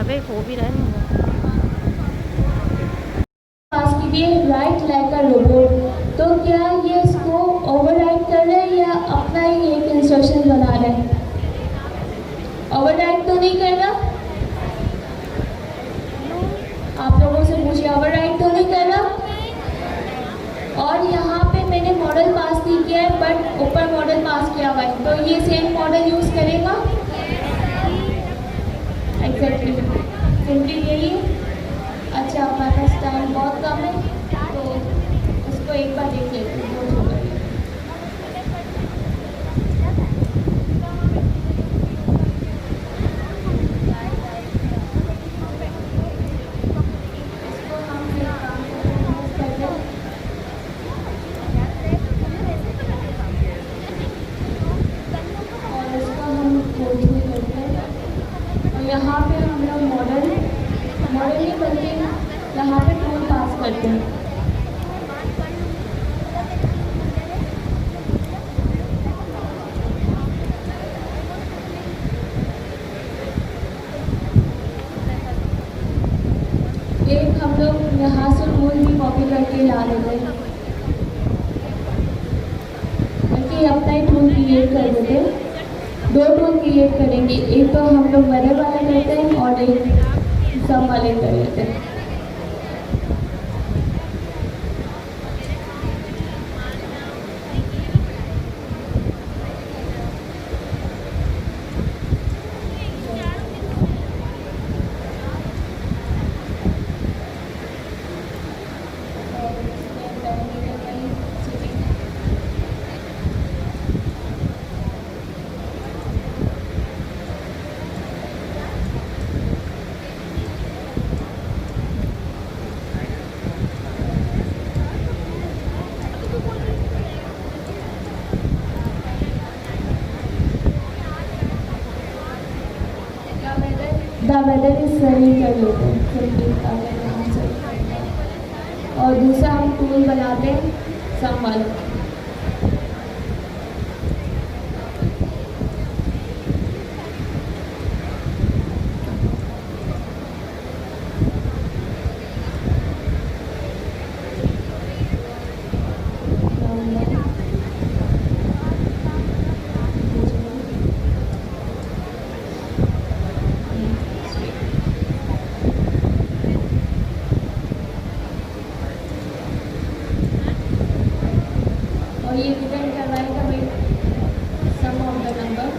अबे हो भी रहा है पास कीजिए राइट लाइक अ रोबोट। तो क्या ये इसको ओवरराइड कर रहे हैं या अपना ही एक इंस्ट्रक्शन बना रहे हैं? ओवरराइड तो नहीं कर रहा? आप लोगों से पूछिए, ओवरराइड तो नहीं कर रहा? और यहाँ पे मैंने मॉडल पास नहीं किया है बट ऊपर मॉडल पास किया हुआ है, तो ये सेम मॉडल यूज करेगा? एग्जैक्टली सिंपली यही है। अच्छा, हमारे पास टाइम बहुत कम है तो उसको एक बार देख लेते हैं। यहाँ पे हम लोग मॉडल नहीं बल्कि यहाँ पे टूल पास करते हैं। एक हम लोग यहाँ से टूल भी कॉपी करके ला देते हैं, बल्कि अपना ही टूल क्रिएट कर देते हैं। दो टूल क्रिएट करेंगे, एक तो हम लोग बड़े वाले करते हैं और एक सम वाले कर लेते हैं। द वेदर इज सनी कर लेते हैं और दूसरा हम टूल बनाते हैं सम वाला। ये रिटर्न करवाएगा भाई सम ऑफ द नंबर।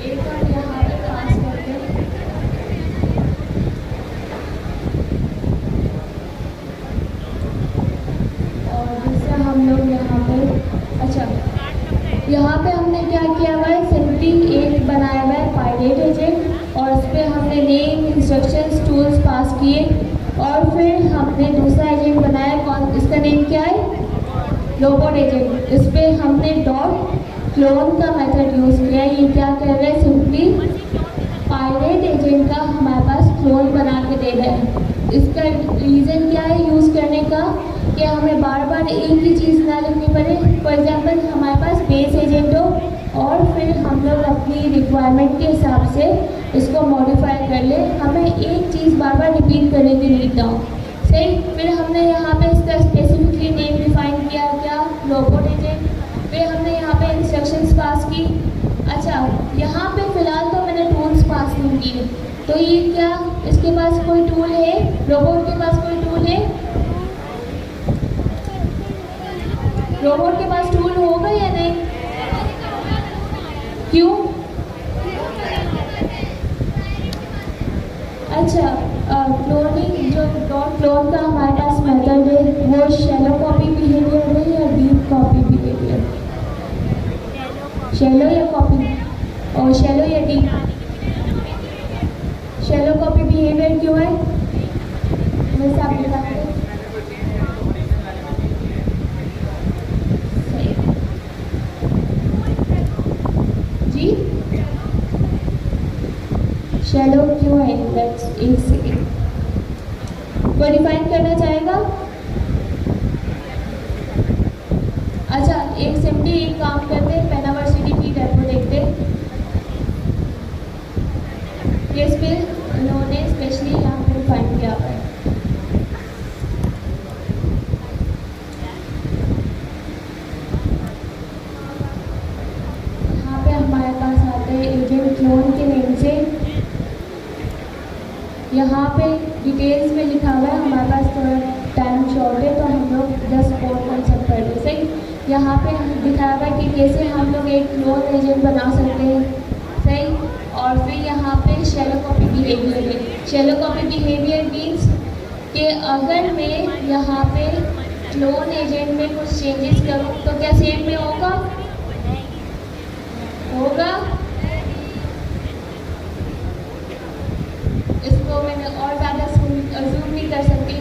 एक बार यहाँ पे पास करते हैं और दूसरा हम लोग यहाँ पे, अच्छा यहाँ पे हमने क्या किया हुआ है, सिंपली एक बनाया हुआ है पायलट एजेंट और उस पर हमने नेम इंस्ट्रक्शंस टूल्स पास किए और फिर हमने दूसरा एजेंट बनाया। कौन, इसका नेम क्या है? Robot agent. इस पर हमने डॉट क्लोन का मेथड यूज़ किया। ये क्या कर रहा है, सिंपली पायलट एजेंट का हमारे पास क्लोन बना के दे रहा है। इसका रीज़न क्या है यूज़ करने का, कि हमें बार बार एक ही चीज़ ना लिखनी पड़े। फॉर एग्जांपल हमारे पास बेस एजेंट हो और फिर हम लोग अपनी रिक्वायरमेंट के हिसाब से इसको मॉडिफाई कर ले, हमें एक चीज़ बार बार रिपीट करने की नीड ना हो। सही। फिर हमने यहाँ पे इसका स्पेसिफिकली नेम डिफाइन किया, क्या? Robot agent. फिर हमने यहाँ पे इंस्ट्रक्शंस पास की। अच्छा, यहाँ पे फ़िलहाल तो मैंने टूल्स पास नहीं किए, तो ये क्या, इसके पास कोई टूल है? रोबोट के पास कोई टूल है? रोबोट के पास टूल होगा या नहीं? क्यों? अच्छा, क्लोनिंग जो डॉट क्लोन का हमारे पास मेथड है वो शैलो कॉपी बिहेवियर है या डीप कॉपी बिहेवियर? शैलो या कॉपी, और शैलो या डीप? शैलो कॉपी बिहेवियर क्यों है? वैसे आप बताते हैं। जी, शैलो क्यों है? लेट्स एक सेकेंड। कोई डिफाइन करना चाहेगा? अच्छा, एक सिंपली एक काम करते, पैनावर CDP डेपो देखते। ये स्किल उन्होंने स्पेशली यहाँ पे डिफाइन किया हुआ है। यहाँ पे हमारे पास आते हैं एजेंट क्लोन के नेम से। यहाँ पे डिटेल्स में लिखा हुआ है, हमारे पास थोड़ा टाइम शॉर्ट है तो हम लोग 10 कोड कॉन्सेप्ट कर दे सही। यहाँ पे दिखाया हुआ है कि कैसे हम लोग एक क्लोन एजेंट बना सकते हैं सही। और फिर यहाँ पे शैलो कॉपी बिहेवियर है। शैलो कॉपी बिहेवियर मीन्स कि अगर मैं यहाँ पे क्लोन एजेंट में कुछ चेंजेस करूँ तो क्या सेम में होगा? इसको मैं और ज़्यादा जूम नहीं कर सकती।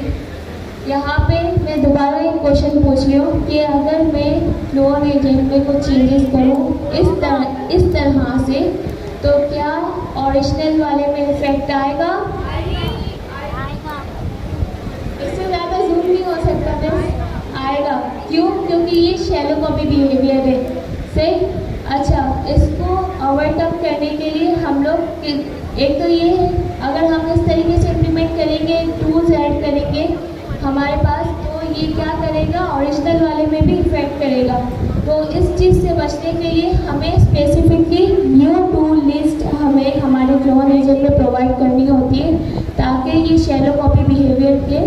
यहाँ पे मैं दोबारा एक क्वेश्चन पूछ रही हूँ कि अगर मैं क्लोन एजेंट में कुछ चेंजेस करूँ इस तरह से तो क्या ओरिजिनल वाले में इफेक्ट आएगा? इससे ज़्यादा जूम नहीं हो सकता बस आएगा। क्यों? क्योंकि ये शैलो कॉपी बिहेवियर है सही। अच्छा, इसको ओवरकम करने के लिए हम लोग एक तो ये है, अगर हम इस तरीके से इम्प्लीमेंट करेंगे, टूल्स ऐड करेंगे हमारे पास, तो ये क्या करेगा? ओरिजिनल वाले में भी इफेक्ट करेगा। तो इस चीज़ से बचने के लिए हमें स्पेसिफिकली न्यू टूल लिस्ट हमें हमारे क्लोन एजेंट में प्रोवाइड करनी होती है ताकि ये शैलो कॉपी बिहेवियर के।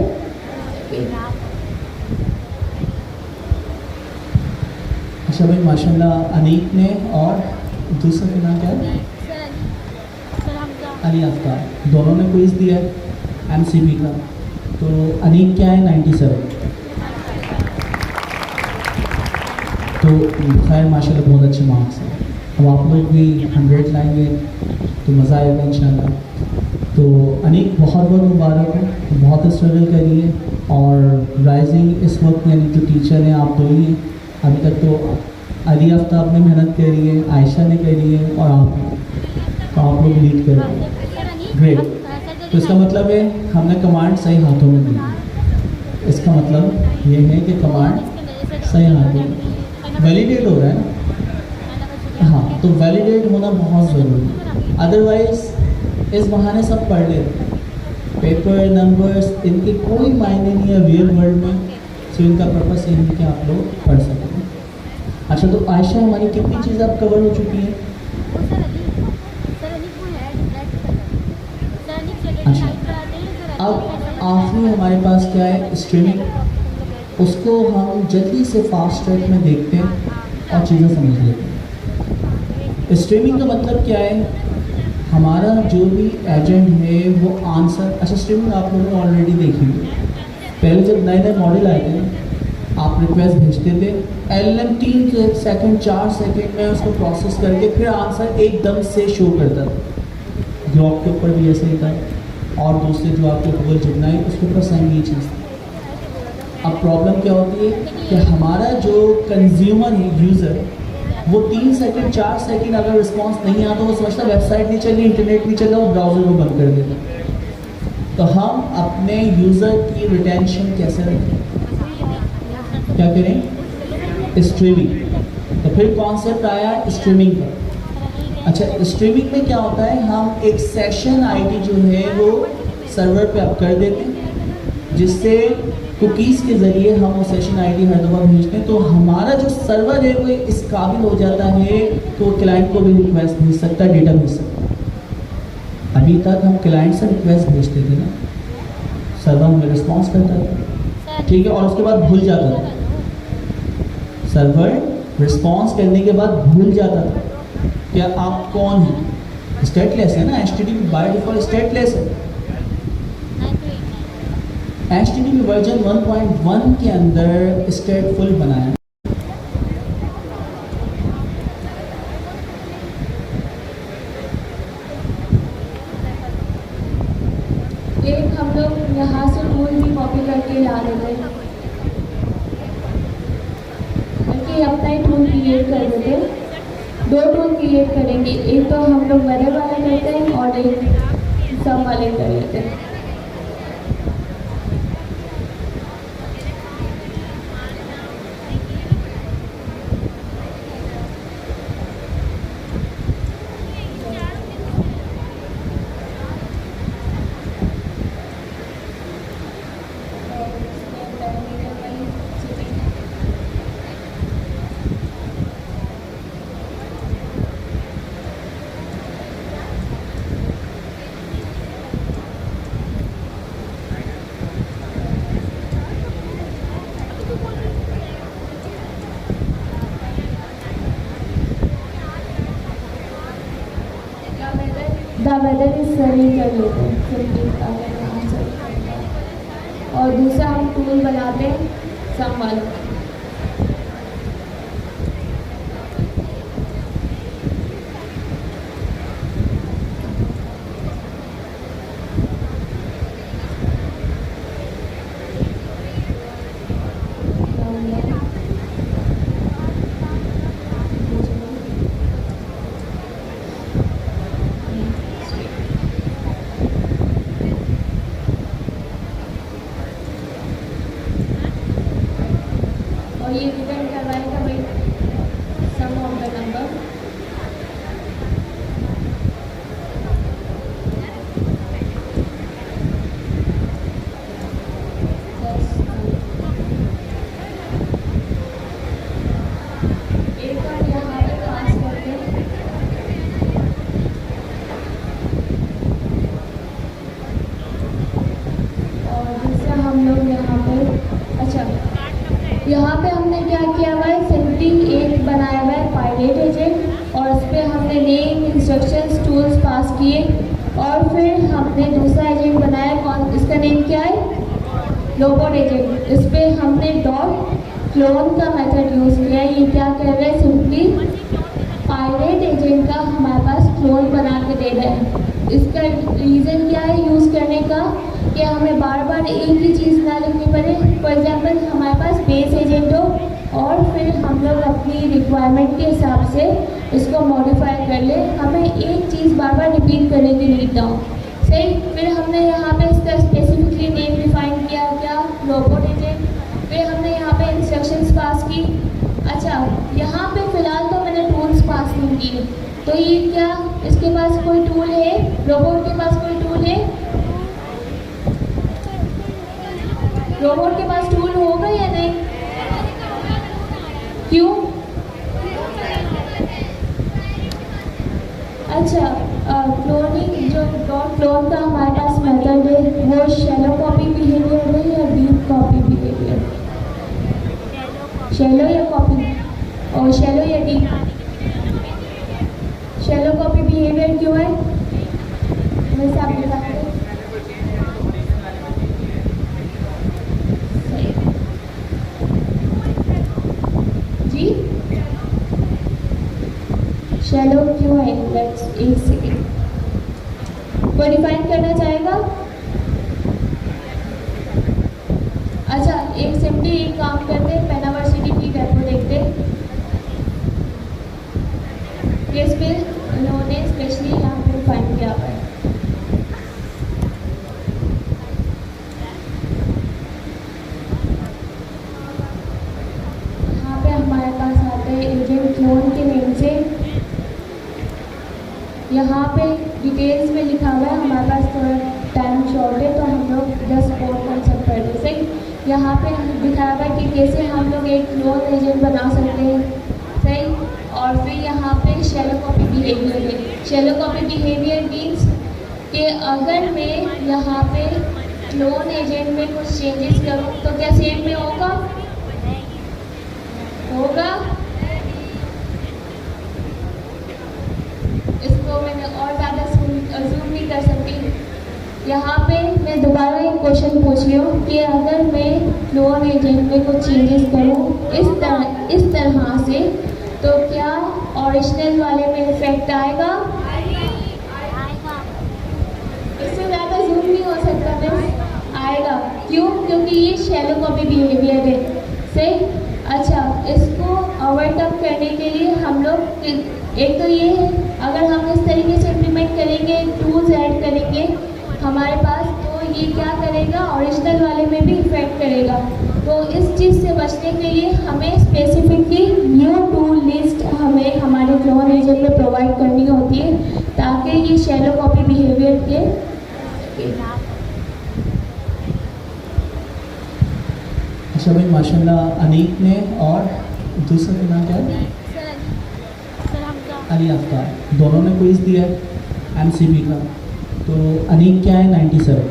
अच्छा भाई माशाल्लाह, अनीक ने और दूसरा का नाम क्या है? अली आफ्ताब, दोनों ने क्विज दिया है MCB का। तो अनीक क्या है? 97। तो खैर माशाल्लाह बहुत अच्छे मार्क्स हैं। अब आप लोग भी 100 लाएंगे तो मज़ा आएगा इंशाल्लाह। तो अनीक बहुत बहुत मुबारक हो, बहुत स्ट्रगल करिए। और राइजिंग इस वक्त यानी जो टीचर हैं आप दो ही हैं अभी तक। तो अली आफ्ताब ने मेहनत करी है, आयशा ने करी है और आप लोग लीड कर रहे हैं। ग्रेट। तो इसका मतलब है हमने कमांड सही हाथों में दी। इसका मतलब ये है कि कमांड सही हाथों में वैलिडेट हो रहा है ना। हाँ, तो वैलिडेट होना बहुत ज़रूरी है। अदरवाइज इस बहाने सब पढ़ लेते हैं, पेपर नंबर्स इनके कोई मायने नहीं है रियल वर्ल्ड में। सो इनका पर्पस ये है कि आप लोग पढ़ सकें। अच्छा, तो आयशा हमारी कितनी चीज़ अब कवर हो चुकी है? अच्छा, अब आखिरी हमारे पास क्या है? स्ट्रीमिंग। उसको हम जल्दी से फास्ट ट्रैक में देखते हैं और चीज़ें समझ लेते हैं। स्ट्रीमिंग का मतलब क्या है? हमारा जो भी एजेंट है वो आंसर। अच्छा, स्ट्रीमिंग आप लोगों ने ऑलरेडी देखी है। पहले जब नए नए मॉडल आए थे आप रिक्वेस्ट भेजते थे, LLM 3 सेकंड 4 सेकंड में उसको प्रोसेस करके फिर आंसर एकदम से शो करता था। ग्रॉक के ऊपर भी ऐसे ही था और दूसरे जो आपके गूगल जिमिनाई उसके ऊपर सेम ये चीज़ थी। अब प्रॉब्लम क्या होती है कि हमारा जो कंज्यूमर है, यूज़र, वो 3 सेकंड 4 सेकंड अगर रिस्पॉन्स नहीं आता वो समझता वेबसाइट नहीं चल रही, इंटरनेट नहीं चल रहा, वो ब्राउज़र को बंद कर देता। तो हम अपने यूज़र की रिटेंशन कैसे रखें? क्या करें? स्ट्रीमिंग। तो फिर कॉन्सेप्ट आया स्ट्रीमिंग का। अच्छा, स्ट्रीमिंग में क्या होता है? हम एक सेशन आईडी जो है वो सर्वर पे अप कर देते हैं, जिससे कुकीज़ के ज़रिए हम वो सेशन आईडी हर दफ़ा भेजते हैं। तो हमारा जो सर्वर है वो इस काबिल हो जाता है तो क्लाइंट को भी रिक्वेस्ट भेज सकता है, डेटा भेज सकता है। अभी तक हम क्लाइंट से रिक्वेस्ट भेजते थे ना, सर्वर हमें रिस्पॉन्स करता था, ठीक है, और उसके बाद भूल जाता था। सर्वर रिस्पॉन्स करने के बाद भूल जाता था क्या आप कौन हैं। स्टेटलेस है ना, HTTP बाय डिफॉल्ट स्टेटलेस है। HTTP वर्जन 1.1 के अंदर स्टेटफुल बनाया। एक हम लोग यहाँ से टूल भी कॉपी करके ला देते हैं, बल्कि अपना ही टूल क्रिएट कर देते हैं। 2 टूल क्रिएट करेंगे, एक तो हम लोग वेदर वाला करते हैं और एक सब वाले कर लेते हैं। वेदर इस सही कर लेते हैं सिंपली अगर आंसर। और दूसरा हम टूल बनाते हैं सम वाला। और ये रिटर्न करवाएगा भाई सम ऑफ द नंबर। एक बार यहाँ पे पास करते हैं। और दूसरा हम लोग यहाँ पे अच्छा यहाँ पे हमने क्या किया हुआ है सिंपली एक बनाया हुआ है पायलट एजेंट और उस पर हमने नेम इंस्ट्रक्शंस टूल्स पास किए। और फिर हमने दूसरा एजेंट बनाया कौन इसका नेम क्या है रोबोट एजेंट। इस पर हमने डॉट क्लोन का मेथड यूज़ किया है। ये क्या कर रहा है सिंपली पायलट एजेंट का हमारे पास क्लोन बना के दे रहा है। इसका रीज़न क्या है यूज़ करने का कि हमें बार बार एक ही चीज़ ना लिखनी पड़े। फॉर एग्जांपल हमारे पास बेस एजेंट हो और फिर हम लोग अपनी रिक्वायरमेंट के हिसाब से इसको मॉडिफाई कर ले, हमें एक चीज़ बार बार रिपीट करने की नीड ना हो। सही। फिर हमने यहाँ पे इसका स्पेसिफिकली नेम डिफाइन किया क्या रोबोट एजेंट। फिर हमने यहाँ पे इंस्ट्रक्शंस पास की। अच्छा यहाँ पे फ़िलहाल तो मैंने टूल्स पास नहीं किए। तो ये क्या इसके पास कोई टूल है रोबोट के पास कोई टूल है रोबोट के पास टूल होगा या नहीं? क्यों? अच्छा क्लोनिंग जो डॉट क्लोन का हमारे पास मेथड है वो शैलो कॉपी बिहेवियर है या डीप कॉपी बिहेवियर? शैलो या कॉपी और शैलो या डीप? शैलो कॉपी बिहेवियर क्यों है वैसे आप बता दें। जी शैलो क्यों है? लेट्स एक सेकेंड कोई डिफाइन करना चाहेगा? अच्छा एक सिंपली एक काम करते हैं पेनावर्सिटी की डेपो देखते किस पे उन्होंने स्पेशली यहाँ पे डिफाइन किया हुआ है। यहाँ पे हमारे पास आते हैं एजेंट क्लोन के नेम से। यहाँ पे डिटेल्स में लिखा हुआ है, हमारे पास थोड़ा टाइम शॉर्ट है तो हम लोग जस्ट कोड कॉन्सेप्ट कर दें। सही। यहाँ पे दिखाया हुआ है कि कैसे हम लोग एक क्लोन एजेंट बना सकते हैं। सही। और फिर यहाँ पे शैलो कॉपी बिहेवियर है। शैलो कॉपी बिहेवियर मीन्स कि अगर मैं यहाँ पे क्लोन एजेंट में कुछ चेंजेस करूँ तो क्या सेम में होगा? इसको मैंने और ज़्यादा जूम नहीं कर सकती। यहाँ पे मैं दोबारा एक क्वेश्चन पूछ रही हूँ कि अगर मैं क्लोन एजेंट में कुछ चेंजेस करूँ इस तरह से तो क्या ओरिजिनल वाले में इफेक्ट आएगा? इससे ज़्यादा जूम नहीं हो सकता मैं आएगा। क्यों? क्योंकि ये शैलो कॉपी बिहेवियर है। सही। अच्छा इसको ओवरकम करने के लिए हम लोग एक तो ये है अगर हम इस तरीके से इम्प्लीमेंट करेंगे टूल्स ऐड करेंगे हमारे पास तो ये क्या करेगा ओरिजिनल वाले में भी इफेक्ट करेगा। तो इस चीज़ से बचने के लिए हमें स्पेसिफिकली न्यू टूल लिस्ट हमें हमारे क्लोन एजेंट में प्रोवाइड करनी होती है ताकि ये शैलो कॉपी बिहेवियर के अच्छा भाई माशाल्लाह अनीक ने और दूसरा का नाम क्या है? अली आफ्ताब दोनों ने क्विज दिया है एमसीबी का। तो अनीक क्या है 97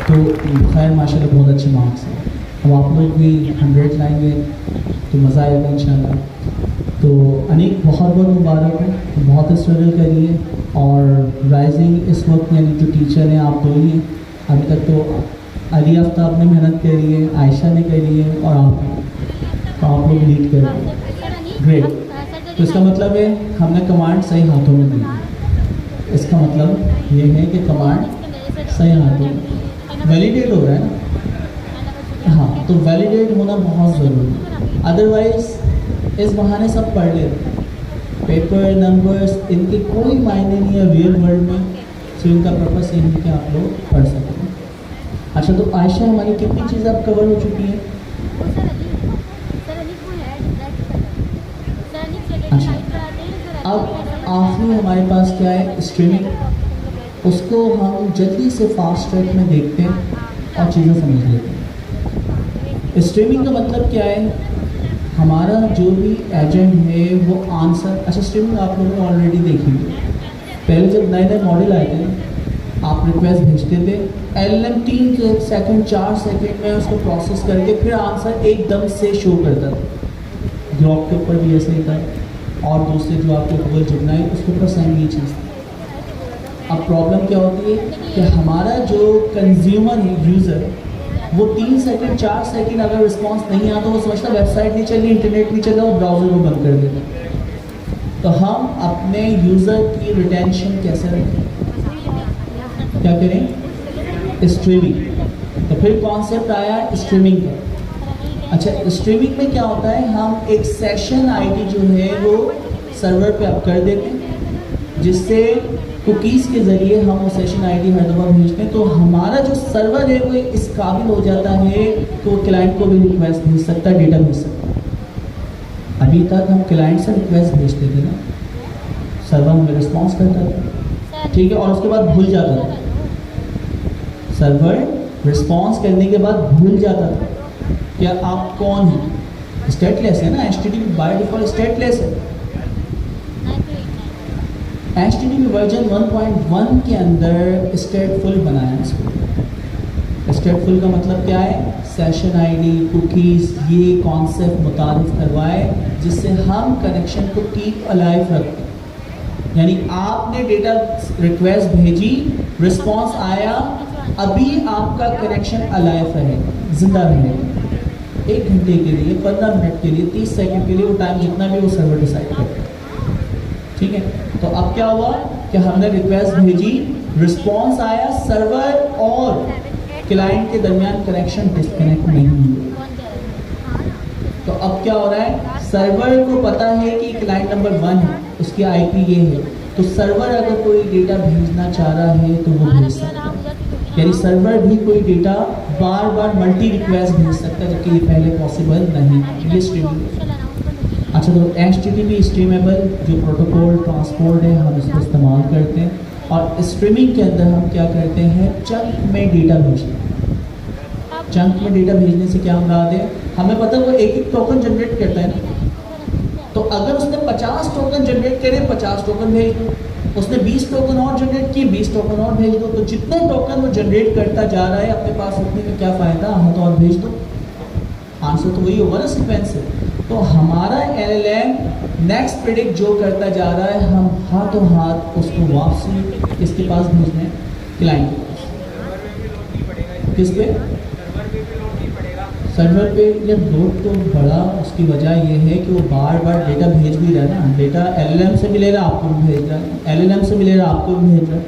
तो खैर माशाल्लाह बहुत अच्छे मार्क्स हैं। अब आप लोग भी 100 लाएंगे तो मज़ा आएगा इंशाल्लाह। तो अनेक बहुत बहुत मुबारक हो, बहुत स्ट्रगल करिए और राइजिंग इस वक्त यानी जो टीचर हैं आप दो ही हैं। अभी तक तो अली आफ्ताब ने मेहनत करी है, आयशा ने करी है और आप लोग लीड कर रहे हैं। ग्रेट। तो इसका मतलब है हमने कमांड सही हाथों में दी है। इसका मतलब ये है कि कमांड सही हाथों में वैलिडेट हो रहा है ना। हाँ, तो वैलिडेट होना बहुत ज़रूरी है, अदरवाइज इस बहाने सब पढ़ लेते पेपर नंबर्स, इनके कोई मायने नहीं है रियल वर्ल्ड में। सो इनका पर्पस ये है कि आप लोग पढ़ सकें। अच्छा, तो आयशा हमारी कितनी चीज़ें अब कवर हो चुकी हैं? अच्छा, अब आखिरी हमारे पास क्या है? स्ट्रीमिंग। उसको हम जल्दी से फास्ट ट्रैक में देखते हैं और चीज़ें समझ लेते हैं। स्ट्रीमिंग का मतलब क्या है? हमारा जो भी एजेंट है वो आंसर। अच्छा, स्ट्रीमिंग आप लोगों ने ऑलरेडी देखी है। पहले जब नए नए मॉडल आए थे, आप रिक्वेस्ट भेजते थे, LLM 3 सेकंड 4 सेकंड में उसको प्रोसेस करके फिर आंसर एकदम से शो करता था। ग्रॉक के ऊपर भी ऐसे ही था और दूसरे जो आपको गूगल जिमनाई उसके ऊपर सेम ये चीज़ थी। अब प्रॉब्लम क्या होती है कि हमारा जो कंज्यूमर है, यूज़र, वो 3 सेकंड 4 सेकंड अगर रिस्पांस नहीं आता, वो समझता वेबसाइट नहीं चल रही, इंटरनेट नहीं चल रहा, वो ब्राउज़र को बंद कर देता। तो हम अपने यूज़र की रिटेंशन कैसे रखें? क्या करें? स्ट्रीमिंग। तो फिर कॉन्सेप्ट आया स्ट्रीमिंग का। अच्छा, स्ट्रीमिंग में क्या होता है? हम एक सेशन आईडी जो है वो सर्वर पे अप कर देते हैं, जिससे कुकीज़ के ज़रिए हम वो सेशन आईडी हर दफ़ा भेजते हैं। तो हमारा जो सर्वर है वो इस काबिल हो जाता है कि वो क्लाइंट को भी रिक्वेस्ट भेज सकता है, डेटा भेज सकता है। अभी तक हम क्लाइंट से रिक्वेस्ट भेजते थे ना, सर्वर हमें रिस्पॉन्स करता था, ठीक है, और उसके बाद भूल जाता था। सर्वर रिस्पॉन्स करने के बाद भूल जाता था क्या आप कौन हैं। स्टेटलेस है ना, HTTP बाय डिफॉल्ट स्टेटलेस है। HTTP वर्जन 1.1 के अंदर स्टेटफुल बनाया इसको। स्टेटफुल का मतलब क्या है? सेशन आईडी, कुकीज़, ये कॉन्सेप्ट मुतारिफ करवाए जिससे हम कनेक्शन को कीप अलाइव रखें। यानी आपने डेटा रिक्वेस्ट भेजी, रिस्पॉन्स आया, अभी आपका कनेक्शन अलाइव रहेगा, जिंदा रहेगा। 1 घंटे के लिए, 15 मिनट के लिए, 30 सेकंड के लिए, वो टाइम जितना भी वो सर्वर डिसाइड करे, ठीक है। तो अब क्या हुआ कि हमने रिक्वेस्ट भेजी, रिस्पॉन्स आया, सर्वर और क्लाइंट के दरमियान कनेक्शन डिस्कनेक्ट नहीं हुआ। तो अब क्या हो रहा है? सर्वर को पता है कि क्लाइंट नंबर 1 है, उसकी IP ये है, तो सर्वर अगर कोई डेटा भेजना चाह रहा है तो वो भेज सकता है। यानी सर्वर भी कोई डेटा बार बार मल्टी रिक्वेस्ट भेज सकता है, जबकि ये पहले पॉसिबल नहीं है। ये स्ट्रीमिंग। अच्छा, तो HTTP स्ट्रीमेबल जो प्रोटोकॉल ट्रांसपोर्ट है, हम इसको इस्तेमाल करते हैं। और स्ट्रीमिंग के अंदर हम क्या करते हैं? चंक में डेटा भेजते हैं। चंक में डेटा भेजने से क्या मुराद है? हमें पता है वो एक टोकन जनरेट करता है ना, तो अगर उसने 50 टोकन जनरेट करे, 50 टोकन भेज दो। उसने 20 टोकन और जनरेट किए, 20 टोकन और भेज दो। तो जितने टोकन वो जनरेट करता जा रहा है, अपने पास उतने में क्या फ़ायदा? हम तो और भेज दो। आंसर तो वही होगा ना, सीक्वेंस से। तो हमारा LLM नेक्स्ट प्रेडिक्ट जो करता जा रहा है, हम हाथों हाथ उसको वापसी किसके पास भेजना है? क्लाइंट के पास। किस पे? सर्वर पे। या लोड तो बड़ा, उसकी वजह यह है कि वो बार बार डेटा भेज भी रहा है ना। डेटा LLM से मिलेगा, आपको भी भेज रहा है, LLM से मिलेगा, आपको भी भेज रहा है,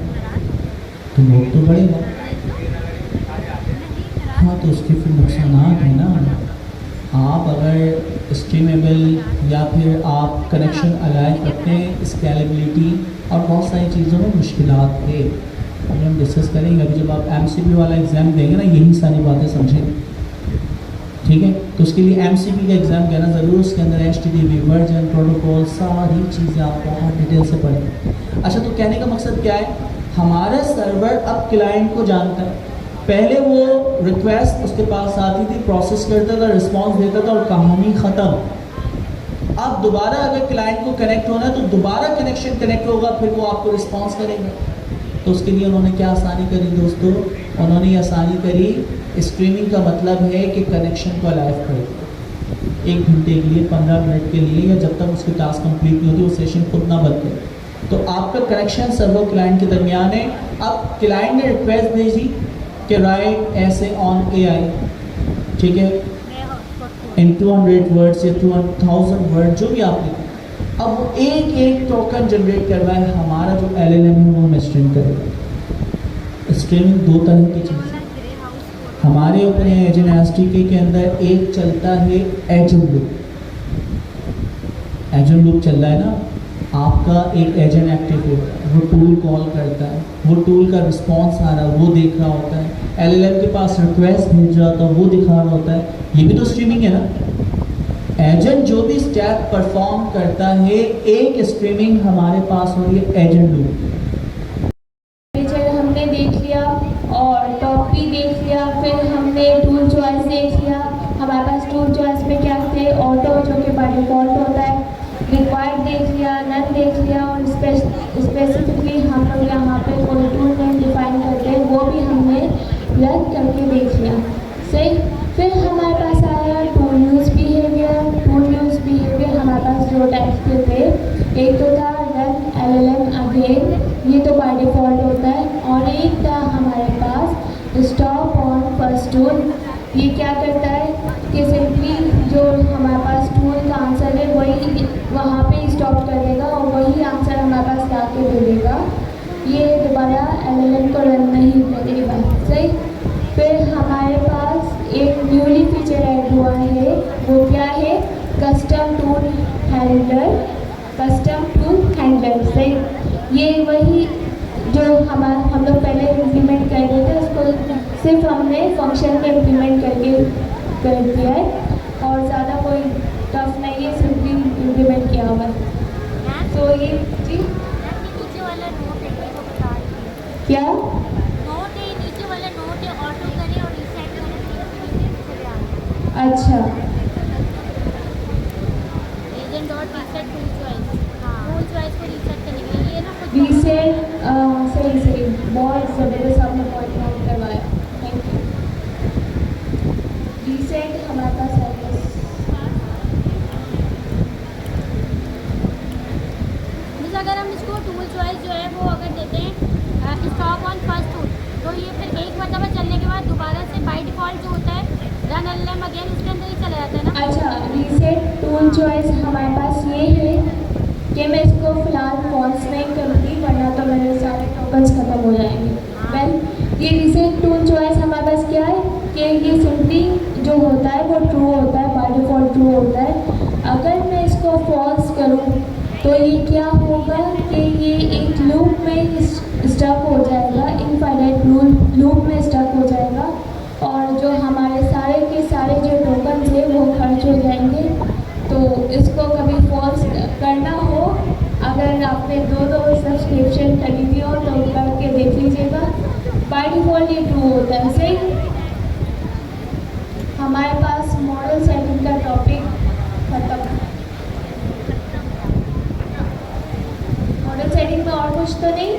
तो लोड तो बढ़ेगा। हाँ, तो उसके फिर नुकसान है ना। आप अगर स्ट्रीमेबल या फिर आप कनेक्शन अलाइव करते हैं, स्केलेबिलिटी और बहुत सारी चीज़ों में मुश्किलात है, अभी हम डिस्कस करेंगे। अभी जब आप MCP वाला एग्ज़ाम देंगे ना, यही सारी बातें समझेंगे, ठीक है। तो उसके लिए MCP का एग्ज़ाम देना ज़रूर, उसके अंदर HTTP वर्जन, प्रोटोकॉल, सारी चीज़ें आप बहुत डिटेल से पढ़ें। अच्छा, तो कहने का मकसद क्या है? हमारा सर्वर अब क्लाइंट को जानता है। पहले वो रिक्वेस्ट उसके पास आती थी, प्रोसेस करता था, रिस्पॉन्स देता था और कहानी ख़त्म। अब दोबारा अगर क्लाइंट को कनेक्ट होना है तो दोबारा कनेक्शन कनेक्ट होगा, फिर वो आपको रिस्पॉन्स करेगा। तो उसके लिए उन्होंने क्या आसानी करी दोस्तों? उन्होंने ये आसानी करी, स्ट्रीमिंग का मतलब है कि कनेक्शन को अलाइव कर दिया। 1 घंटे के लिए, 15 मिनट के लिए, या जब तक उसकी टास्क कंप्लीट नहीं होती वो सेशन खुद ना बंद करे। तो आपका कनेक्शन सर्वर क्लाइंट के दरमियान है। अब क्लाइंट ने रिक्वेस्ट भेजी कि राइट ऐसे ऑन AI, ठीक है, इन 200 वर्ड्स या 1000 वर्ड जो भी आप लिखें। अब वो एक एक टोकन जनरेट करवाए, हमारा जो LLM है वो हमें स्ट्रीम करेगा। स्ट्रीमिंग 2 तरह की चीज़ है हमारे ऊपर है। एजेंट एसटीके के अंदर एक चलता है एजेंट लूप। एजेंट लूप चल रहा है ना, आपका एक एजेंट एक्टिव होता है, वो टूल कॉल करता है, वो टूल का रिस्पॉन्स आ रहा है वो देख रहा होता है, LLM के पास रिक्वेस्ट भेज रहा था वो दिखा रहा होता है। ये भी तो स्ट्रीमिंग है ना। एजेंट जो भी स्टेप परफॉर्म करता है, एक स्ट्रीमिंग हमारे पास हो रही है एजेंट लूप। हमने देख लिया और टॉप भी देख लिया, फिर हमने टूल चॉइस देख लिया। हमारे पास टूल चॉइस में क्या थे, ऑटो जो कि बाय डिफॉल्ट होता है, रिक्वायर्ड देख लिया, नन देख लिया, और स्पेसिफिकली हम लोग यहाँ पे कोई टूल नेम डिफाइन करते हैं वो भी हमने रन करके देख लिया। सही। फिर हमारे पास आया tool use behaviour. Tool use behaviour हमारे पास 2 टाइप्स के थे। एक तो था रन LLM अगेन, ये तो बाय डिफॉल्ट होता है, और एक था हमारे पास स्टॉप ऑन फर्स्ट टूल। ये क्या करता है कि सिंपली जो हमारे पास टूल का आंसर है वही वहाँ पे स्टॉप कर देगा और वही आंसर हमारे पास ला के दे देगा। ये दोबारा LLM को रन नहीं करेगा। सही। फिर हमारे पास एक न्यूली फीचर ऐड हुआ है, वो क्या है, custom tool handler. Custom tool handler. सही। ये वही जो हम लोग पहले इम्प्लीमेंट कर रहे थे उसको सिर्फ हमने फंक्शन में इम्प्लीमेंट करके कर दिया है, और ज़्यादा कोई टफ नहीं है, सिंपली इम्प्लीमेंट किया हुआ है। तो ये जी नीचे वाला नोट है तो बता दीजिए। क्या नोट है, नीचे वाला नोट है, ऑटो करें और रीसेट करें। अच्छा, agent dot reset tool choice. हाँ, टूल चॉइस को रीसेट करने के लिए ना कुछ रीसेट। सही सही, बहुत ज़बरदस्त आपने पॉइंट नोट करवाया, थैंक यू। रीसेट हमारे पास है जैसे अगर हम इसको टूल चॉइस जो है वो अगर देते हैं स्टॉप ऑन फर्स्ट टूल, तो ये फिर एक मरतबा चलने के बाद दोबारा से बाय डिफ़ॉल्ट जो होता है रन LLM अगेन उसके अंदर ही चला जाता है ना। अच्छा, रीसेट टूल चॉइस हमारे पास ये है कि मैं इसको फ़िलहाल फॉल्स नहीं करूँगी वरना तो मेरे सारे टोकन्स ख़त्म हो जाएंगे। वेल, ये रीसेट टूल चॉइस हमारे पास क्या है कि ये सिंपली जो होता है वो ट्रू होता है, बाय डिफ़ॉल्ट ट्रू होता है। अगर मैं इसको फॉल्स करूँ तो ये क्या होगा कि ये एक लूप में स्टक हो जाएगा, इनफाइनाइट लूप में स्टक हो जाएगा, और जो हमारे सारे के सारे जो टोकन्स हैं वो खर्च हो जाएंगे। तो इसको कभी फॉल्स करना हो, अगर आपने 2 सब्सक्रिप्शन खरीदी हो तो करके देख लीजिएगा, बाय डिफ़ॉल्ट ये ट्रू होता है। सही। हमारे पास मॉडल सेटिंग का टॉपिक खत्म। मॉडल सेटिंग में और कुछ तो नहीं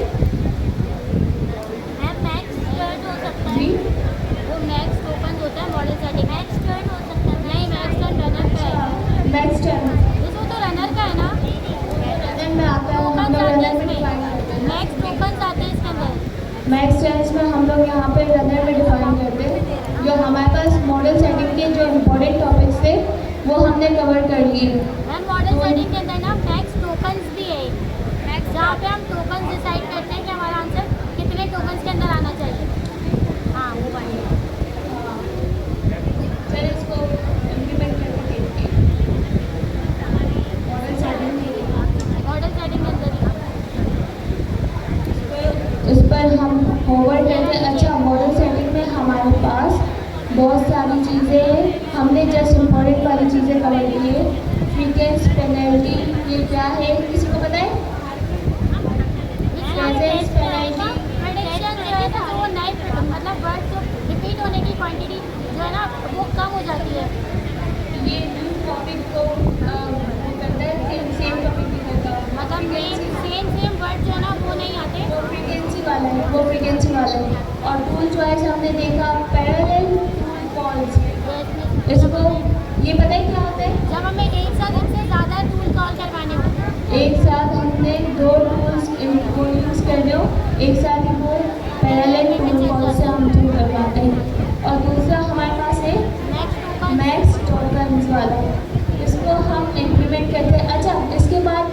मैम मैक्स टर्न हो सकता जी? है, वो मैक्स टोकन होता है मॉडल सेटिंग। मैक्स टर्न हो सकता है, नहीं मैक्स टर्न रनर का है। नेक्स्ट टाइम इसको तो रनर का है ना, रनर में आता है, हम लोग रनर में डिफाइन करते हैं। मैक्स टोकन आते हैं इसके अंदर। मैक्स टाइम्स में हम लोग यहाँ पे रनर में डिफाइन करते हैं। जो हमारे पास मॉडल सेटिंग के जो इम्पोर्टेंट टॉपिक्स थे वो हमने कवर कर लिए। मैम मॉडल सेटिंग के अंदर ना मैक्स टोकन्स भी है, मैक्स जहाँ पे हम टोकन्स डिसाइड करते हैं कि हमारा आंसर कितने टोकन्स के अंदर आना चाहिए। हाँ वो बात है। चलिए इसको इम्प्लीमेंट करके देखते हैं। मॉडल सेटिंग मॉडल सेटिंग के अंदर उस पर हम होवर करते हैं। अच्छा, मॉडल सेटिंग में हमारे पास बहुत सारी चीज़ें हैं, हमने जस्ट इम्पोर्टेंट वाली चीज़ें कवर की है। फ्रीक्वेंसी पेनल्टी ये क्या है, किसी को पता है? प्रेजेंस पेनल्टी प्रेडिक्शन जो है ना वो नए मतलब वर्ड जो रिपीट होने की क्वांटिटी जो है ना वो कम हो जाती है। ये न्यू टॉपिक को करता है, सेम टॉपिक भी करता है, मतलब सेम वर्ड जो है ना वो नहीं आते। वो फ्रीक्वेंसी वाला है, वो फ्रीक्वेंसी वाला है। और टूल चॉइस हमने देखा पैरेलल टूल कॉल्स, इसको ये पता है क्या होता है? जब हमें एक साथ इनसे ज़्यादा टूल कॉल करवाने हो, एक साथ हमने 2 टूल्स को यूज़ कर रहे हो, एक साथ ही वो पैरेलल टूल कॉल से हम टूल करवाते हैं। और दूसरा हमारे पास है मैक्स टोकन्स वाला, इसको हम इम्प्लीमेंट करते हैं। अच्छा, इसके बाद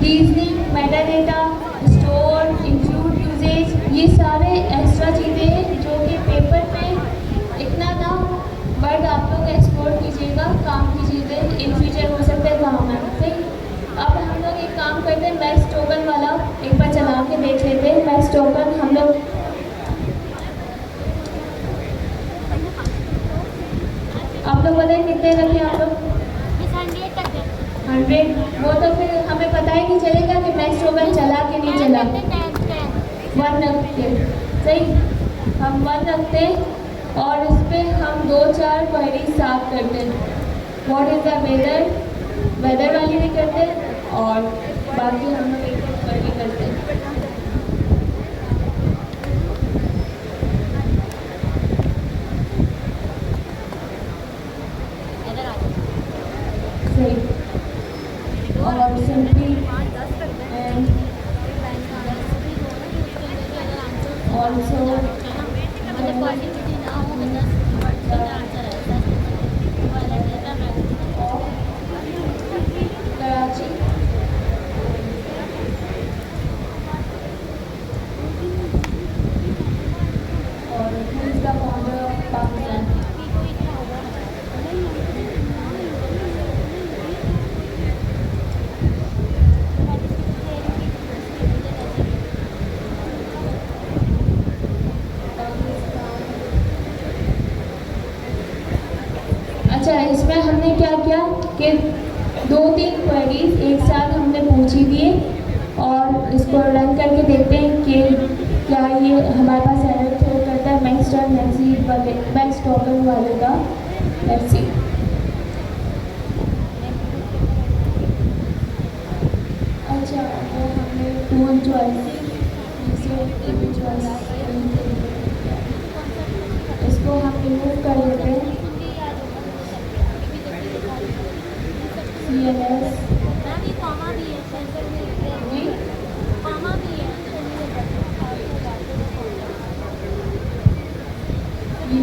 reasoning, metadata, store, include, usages, ये सारे एक्स्ट्रा चीज़ें हैं जो कि पेपर में इतना ना, बट आप लोग एक्सप्लोर कीजिएगा, काम की चीज़ें इन फ्यूचर हो सकता है काम आए। सही, अब हम लोग एक काम करते हैं, मैक्स टोकन वाला एक बार चला के देख लेते हैं। मैक्स टोकन हम लोग आप लोग बताएं कितने रखें आप लोग? 100 तक है। 100। वो तो फिर हमें पता ही नहीं चलेगा कि मैक्स टोकन चला कि नहीं चला। 1 रखते, सही, हम 1 रखते हैं और इस पर हम 2-4 क्वेरी साफ करते हैं। What is the weather, weather वाली भी करते हैं और बाकी हम लोग एक क्वेरी करते हैं। सही, और सिंपली एंड ऑल्सो कराची, और who is the founder of Pakistan? अच्छा, इसमें हमने क्या किया कि 2-3 क्वेरीज एक साथ हमने पूछी दिए और इसको रन करके देखते हैं कि क्या ये हमारे पास एरर थ्रो करता है मैक्स टोकन वाले का। Let's see. अच्छा, तो हमने टूल चॉइस, इसको हम रिमूव कर लेते हैं। CLS कॉमा भी है, जी, कॉमा भी है। ये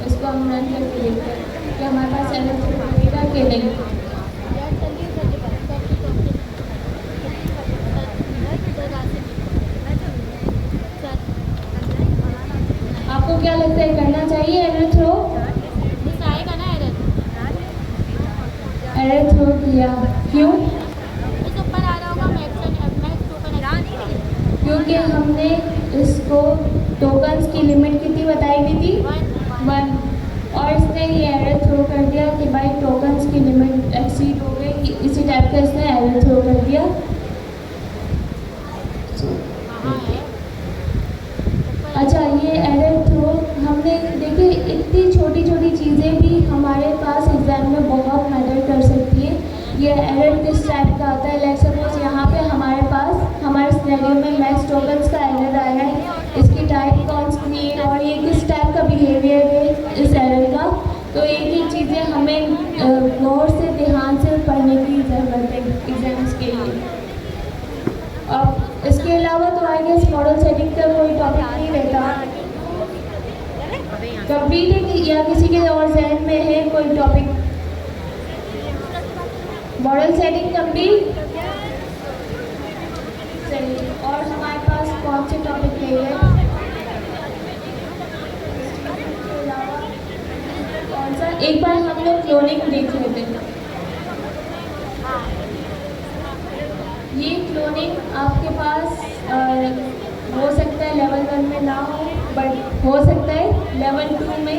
इसको हम रन करके देखते हैं कि हमारे पास एरर लगेगा कि नहीं। आपको क्या लगता है, करना चाहिए एरर थ्रो? आएगा ना एरर? एरर थ्रो किया, क्यों? इस ऊपर आ रहा होगा मैक्स टोकन, क्योंकि हमने इसको टोकन्स की लिमिट कितनी बताई हुई थी? 1, और इसने ये एरर थ्रो कर दिया कि भाई टोकन्स की लिमिट एक्सीड हो गई। इसी टाइप का इसने एरर थ्रो कर दिया। अच्छा, ये एरर थ्रो हमने देखिए, इतनी छोटी छोटी चीज़ें भी हमारे पास एग्जाम में बहुत मैटर कर सकती हैं। ये एरर किस टाइप का आता है? लेट्स सपोज यहाँ पे हमारे पास हमारे सिनेरियो में मैक्स टोकन्स का एरर आया है, इसकी टाइप कौन सी है और ये किस टाइप का बिहेवियर है इस एरर का। तो एक एक चीज़ें हमें गौर से ध्यान से पढ़ने की ज़रूरत है एग्जाम्स के लिए। अब इसके अलावा तो आई गेस मॉडल सेटिंग का कोई टॉपिक नहीं रहता। कंप्लीट है या किसी के और जहन में है कोई टॉपिक? मॉडल सेटिंग कंप्लीट, चलिए। और हमारे पास कौन से टॉपिक रह गए? कौन सा? एक बार हम लोग क्लोनिंग देख लेते हैं। ये क्लोनिंग आपके पास हो सकता है लेवल 1 में ना हो, बट हो सकता है लेवल 2 में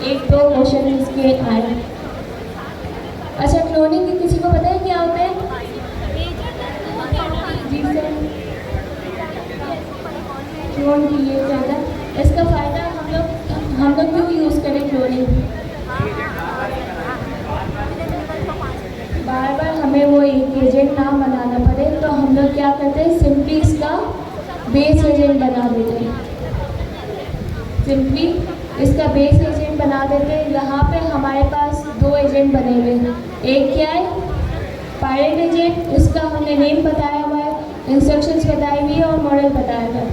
1-2 क्वेश्चन इसके आए। अच्छा, क्लोनिंग किसी को पता है क्या होता है? जी सर, क्लोन की ये ज़्यादा इसका फ़ायदा हम लोग क्यों यूज़ करें क्लोनिंग? बार बार हमें वो एक एजेंट ना बनाना पड़े, तो हम लोग क्या करते हैं, सिंपली इसका बेस एजेंट बना देते हैं। सिंपली इसका बेस एजेंट बना देते हैं। यहाँ पे हमारे पास दो एजेंट बने हुए हैं। एक क्या है, पायरेट एजेंट, इसका हमने नेम बताया हुआ है, इंस्ट्रक्शंस बताई हुई है और मॉडल बताया हुआ है।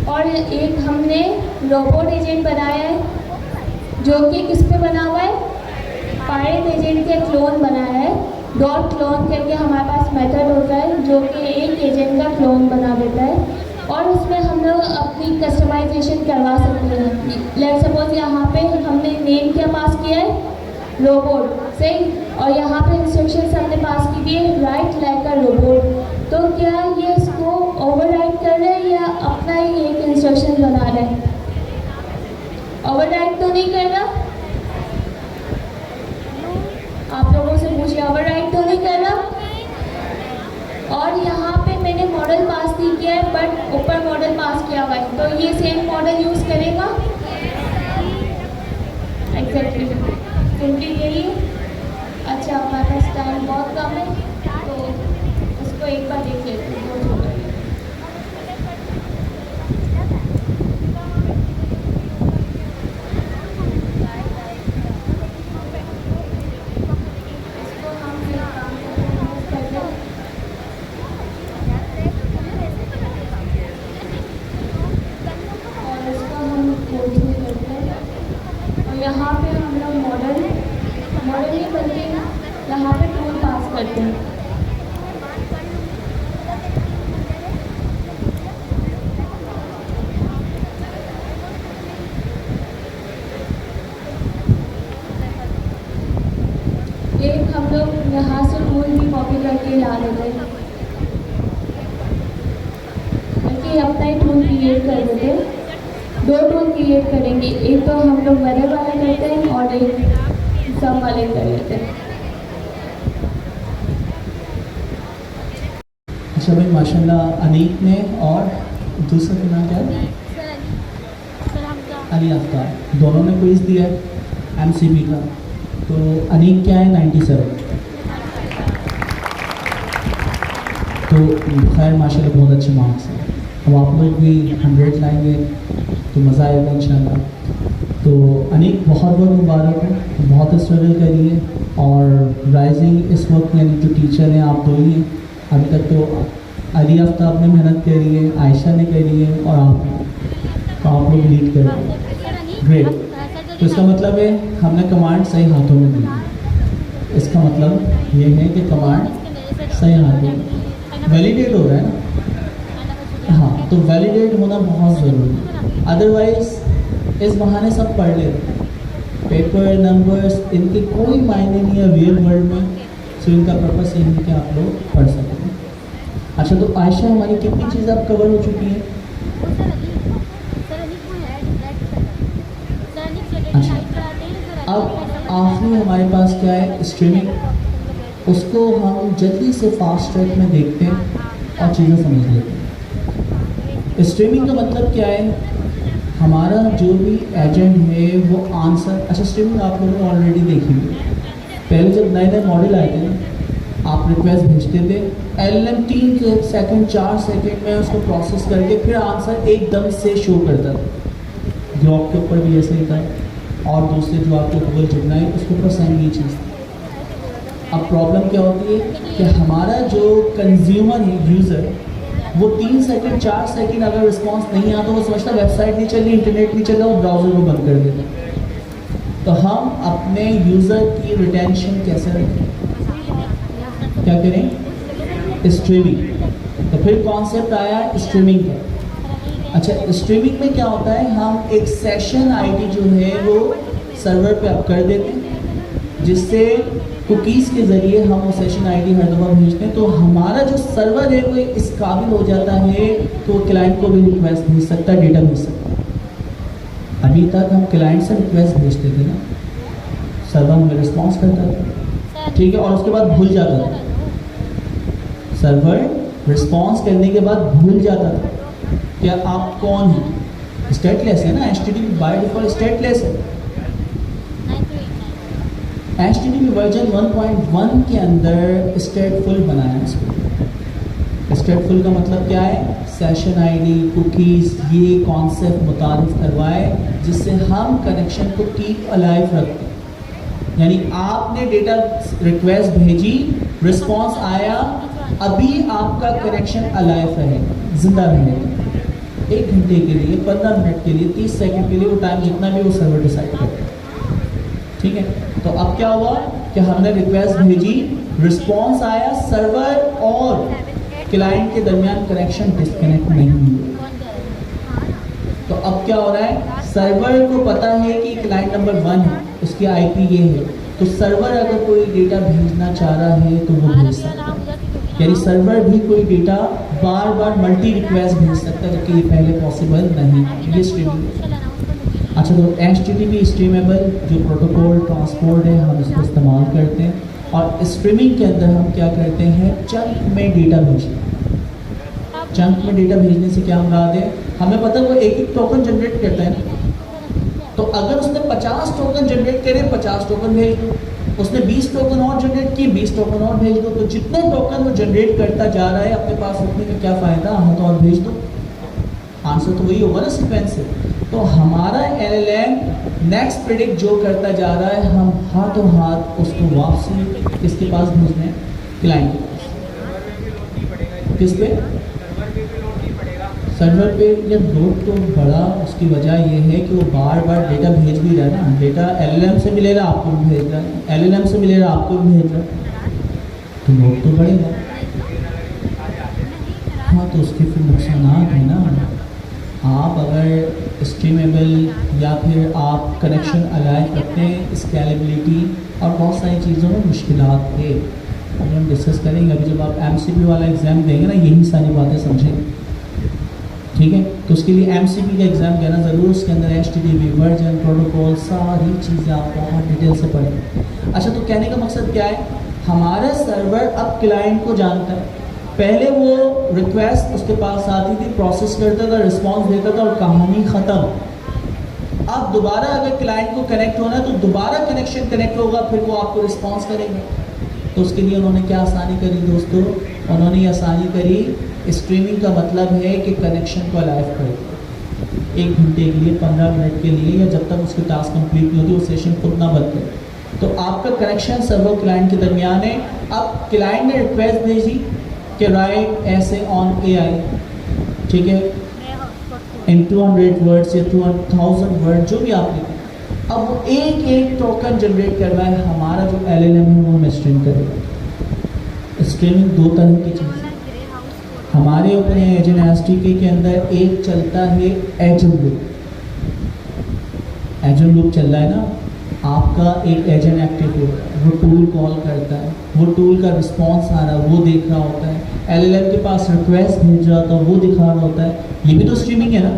और एक हमने रोबोट एजेंट बनाया है जो कि किस पे बना हुआ है, पायरेट एजेंट के क्लोन बनाया है। डॉट क्लोन करके हमारे पास मेथड होता है जो कि एक एजेंट का क्लोन बना देता है और उसमें हम लोग अपनी कस्टमाइजेशन करवा सकते हैं। लेट्स सपोज यहाँ पे हमने नेम क्या पास किया है, रोबोट, सही, और यहाँ पे इंस्ट्रक्शंस हमने पास की थी राइट लाइक अ रोबोट। तो क्या ये इसको ओवरराइट कर रहे हैं या अपना ही एक इंस्ट्रक्शन बना रहे हैं? ओवरराइट तो नहीं कर रहा? आप लोगों से पूछिए, ओवरराइट तो नहीं कर रहा? और यहाँ पे मैंने मॉडल पास नहीं किया है बट ऊपर मॉडल पास किया हुआ है, तो ये सेम मॉडल यूज़ करेगा एग्जैक्टली सिंपली यही है। अच्छा, हमारे पास टाइम बहुत कम है तो उसको एक बार देख लेते हैं। इसको हम फिर काम करते हैं। और इसको हम कोचिंग करते हैं और यहाँ पे हम लोग मॉडल ही बल्कि यहाँ पे टूल पास करते हैं। एक हम लोग यहाँ से टूल भी कॉपी करके ला देते हैं, बल्कि अपना ही टूल क्रिएट कर देते हैं। दो टूल क्रिएट करेंगे, एक तो हम लोग वेदर वाला करते हैं और एक सम वाले कर लेते हैं। अच्छा भाई, माशाल्लाह अनीक ने और दूसरा का नाम क्या है, अली आफ्ताब, दोनों ने क्विज दिया है MCP का। तो अनीक क्या है 97, तो खैर माशाल्लाह बहुत अच्छे मार्क्स हैं। अब आप लोग भी 100 लाएंगे तो मज़ा आएगा इंशाल्लाह। तो अनीक बहुत बहुत मुबारक है, बहुत स्ट्रगल करी है और राइजिंग इस वक्त यानी जो टीचर हैं आप दो ही हैं। अभी तक तो अली आफ्ताब ने मेहनत करी है, आयशा ने करी है और आप लोग लीड कर रहे हैं, ग्रेट। तो इसका मतलब है हमने कमांड सही हाथों में दी। इसका मतलब ये है कि कमांड सही हाथों में वैलिडेट हो रहा है ना। हाँ, तो वैलिडेट होना बहुत ज़रूरी है, अदरवाइज इस बहाने सब पढ़ लेते हैं, पेपर नंबर्स इनके कोई मायने नहीं है रियल वर्ल्ड में। सो इनका पर्पस ये है कि आप लोग पढ़ सकें। अच्छा, तो आयशा हमारी कितनी चीज़ें अब कवर हो चुकी हैं? अच्छा, अब आखिरी हमारे पास क्या है, स्ट्रीमिंग। उसको हम जल्दी से फास्ट ट्रैक में देखते हैं और चीज़ें समझ लेते हैं। स्ट्रीमिंग का मतलब क्या है, हमारा जो भी एजेंट है वो आंसर, अच्छा स्ट्रीमिंग आप लोगों ने ऑलरेडी देखी हुई। पहले जब नए नए मॉडल आए थे आप रिक्वेस्ट भेजते थे, LLM 3 सेकंड 4 सेकंड में उसको प्रोसेस करके फिर आंसर एकदम से शो करता था। ग्रॉक के ऊपर भी ऐसे ही था और दूसरे जो आपको गूगल जिमनाई उसके ऊपर सेम ये चीज़ थी। अब प्रॉब्लम क्या होती है कि हमारा जो कंज्यूमर है, यूज़र, वो 3 सेकंड 4 सेकंड अगर रिस्पॉन्स नहीं आता, वो समझता वेबसाइट नहीं चल रही, इंटरनेट नहीं चल रहा, वो ब्राउज़र को बंद कर देता। तो हम अपने यूज़र की रिटेंशन कैसे रखें, क्या करें, स्ट्रीमिंग। तो फिर कॉन्सेप्ट आया स्ट्रीमिंग का। अच्छा, स्ट्रीमिंग में क्या होता है, हम एक सेशन आईडी जो है वो सर्वर पे अप कर देते हैं, जिससे कुकीज़ के ज़रिए हम वो सेशन आईडी हर दफ़ा भेजते हैं। तो हमारा जो सर्वर है वो इस काबिल हो जाता है तो क्लाइंट को भी रिक्वेस्ट भेज सकता है, डेटा भेज सकता है। अभी तक हम क्लाइंट से रिक्वेस्ट भेजते थे ना, सर्वर हमें रिस्पॉन्स करता था, ठीक है, और उसके बाद भूल जाता था। सर्वर रिस्पॉन्स करने के बाद भूल जाता था क्या आप कौन हैं। स्टेटलेस है ना, HTTP बाय डिफॉल्ट स्टेटलेस है। HTTP वर्जन 1.1 के अंदर स्टेटफुल बनाया है इसको। स्टेटफुल का मतलब क्या है? सेशन आईडी, कुकीज़, ये कॉन्सेप्ट मुतारिफ करवाए जिससे हम कनेक्शन को कीप अलाइव रखते हैं। यानी आपने डेटा रिक्वेस्ट भेजी, रिस्पॉन्स आया, अभी आपका कनेक्शन अलाइव रहेगा, जिंदा रहेगा 1 घंटे के लिए, 15 मिनट के लिए, 30 सेकंड के लिए, वो टाइम जितना भी वो सर्वर डिसाइड करे। ठीक है, तो अब क्या हुआ कि हमने रिक्वेस्ट भेजी, रिस्पॉन्स आया, सर्वर और क्लाइंट के दरमियान कनेक्शन डिस्कनेक्ट नहीं हुआ। तो अब क्या हो रहा है, सर्वर को पता है कि क्लाइंट नंबर 1 है, उसकी आईपी ये है, तो सर्वर अगर कोई डेटा भेजना चाह रहा है तो वो भेज सकता है। यानी सर्वर भी कोई डेटा बार बार मल्टी रिक्वेस्ट भेज सकता है, जबकि ये पहले पॉसिबल नहीं। ये स्ट्रीमिंग। अच्छा, तो HTTP स्ट्रीमेबल जो प्रोटोकॉल ट्रांसपोर्ट है, हम इसको इस्तेमाल करते हैं। और स्ट्रीमिंग के अंदर हम क्या करते हैं, चंक में डेटा भेजते हैं। चंक में डेटा भेजने से क्या मुराद है, हमें पता है वो एक एक टोकन जनरेट करता है ना, तो अगर उसने 50 टोकन जनरेट करे, 50 टोकन भेज दो, उसने 20 टोकन और जनरेट किए, 20 टोकन और भेज दो। तो जितने टोकन वो जनरेट करता जा रहा है, अपने पास रखने का क्या फ़ायदा, हम तो और भेज दो। आंसर तो वही होगा ना, सीक्वेंस से। तो हमारा LLM नेक्स्ट प्रेडिक्ट जो करता जा रहा है, हम हाथों हाथ उसको वापसी किसके पास भेजना है, क्लाइंट के पास। किस पे? सर्वर पे। या लोड तो बड़ा, उसकी वजह यह है कि वो बार बार डेटा भेज भी रहा है ना। डेटा LLM से मिलेगा, आपको भी भेज रहा है, LLM से मिलेगा, आपको भी भेज रहा है, तो लोड तो बढ़ेगा। हाँ, तो उसके फिर नुकसान है ना। आप अगर स्ट्रीमेबल या फिर आप कनेक्शन अलाइव करते हैं, स्केलेबिलिटी और बहुत सारी चीज़ों में मुश्किलात है, अभी हम डिस्कस करेंगे। अभी जब आप MCP वाला एग्ज़ाम देंगे ना, यही सारी बातें समझेंगे। ठीक है, तो उसके लिए MCP का एग्ज़ाम देना ज़रूर, उसके अंदर HTTP वर्जन, प्रोटोकॉल, सारी चीज़ें आप बहुत डिटेल से पढ़ें। अच्छा, तो कहने का मकसद क्या है, हमारा सर्वर अब क्लाइंट को जानता है। पहले वो रिक्वेस्ट उसके पास आती थी, प्रोसेस करता था, रिस्पॉन्स देता था और कहानी ख़त्म। अब दोबारा अगर क्लाइंट को कनेक्ट होना है तो दोबारा कनेक्शन कनेक्ट होगा, फिर वो आपको रिस्पॉन्स करेंगे। तो उसके लिए उन्होंने क्या आसानी करी दोस्तों, उन्होंने ये आसानी करी, स्ट्रीमिंग का मतलब है कि कनेक्शन को अलाइव कर 1 घंटे के लिए, 15 मिनट के लिए, या जब तक उसकी टास्क कंप्लीट नहीं होती, वो सेशन खुद ना बंद करे। तो आपका कनेक्शन सर्वर क्लाइंट के दरमियान है। अब क्लाइंट ने रिक्वेस्ट भेजी कि राइट ऐसे ऑन AI, ठीक है, इन 200 वर्ड्स या 1000 वर्ड जो भी आप लिखें। अब वो एक एक टोकन जनरेट कर रहा है, हमारा जो LLM है वो हमें स्ट्रीम करेगा। स्ट्रीमिंग 2 तरह की चीज़ है हमारे ऊपर है। एजेंट SDK के अंदर एक चलता है एजेंट लूप। एजेंट लूप चल रहा है ना, आपका एक एजेंट एक्टिव होता है, वो टूल कॉल करता है, वो टूल का रिस्पॉन्स आ रहा है, वो देख रहा होता है, LLM के पास रिक्वेस्ट भेज रहा था, वो दिखा रहा होता है। ये भी तो स्ट्रीमिंग है ना।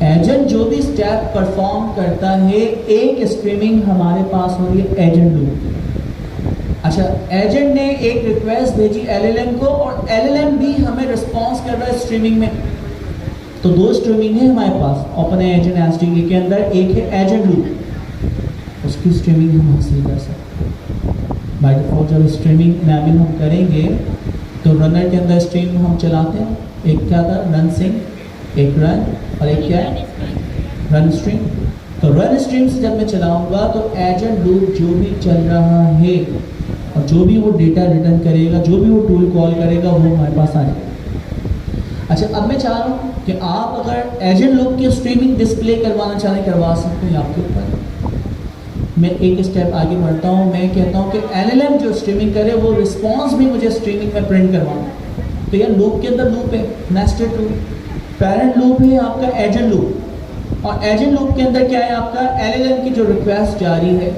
एजेंट जो भी स्टेप परफॉर्म करता है, एक स्ट्रीमिंग हमारे पास हो रही है एजेंट लूप। अच्छा, एजेंट ने एक रिक्वेस्ट भेजी LLM को और LLM भी हमें रिस्पॉन्स कर रहा है स्ट्रीमिंग में। तो 2 स्ट्रीमिंग है हमारे पास ओपन एजेंट SDK के अंदर। एक है एजेंट लूप, उसकी स्ट्रीमिंग हम हासिल कर सकते हैं बाय डिफॉल्ट। जब स्ट्रीमिंग इनेबल हम करेंगे तो रनर के अंदर स्ट्रीम हम चलाते हैं। एक क्या था, रन सिंग, एक रन, और एक क्या है, रन स्ट्रीम। तो रन स्ट्रीम से जब मैं चलाऊंगा तो एजेंट लूप जो भी चल रहा है और जो भी वो डेटा रिटर्न करेगा, जो भी वो टूल कॉल करेगा, वो हमारे पास आ जाएगा। अच्छा, अब मैं चाह रहा हूँ कि आप अगर एजेंट लूप की स्ट्रीमिंग डिस्प्ले करवाना चाहें, करवा सकते हैं आपके ऊपर। मैं एक स्टेप आगे बढ़ता हूँ, मैं कहता हूँ कि LLM जो स्ट्रीमिंग करे वो रिस्पॉन्स भी मुझे स्ट्रीमिंग में प्रिंट करवाना। तो यह लूप के अंदर लूप है, नेस्टेड लूप। पेरेंट लूप है आपका एजेंट लूप, और एजेंट लूप के अंदर क्या है आपका, LLM की जो रिक्वेस्ट जारी है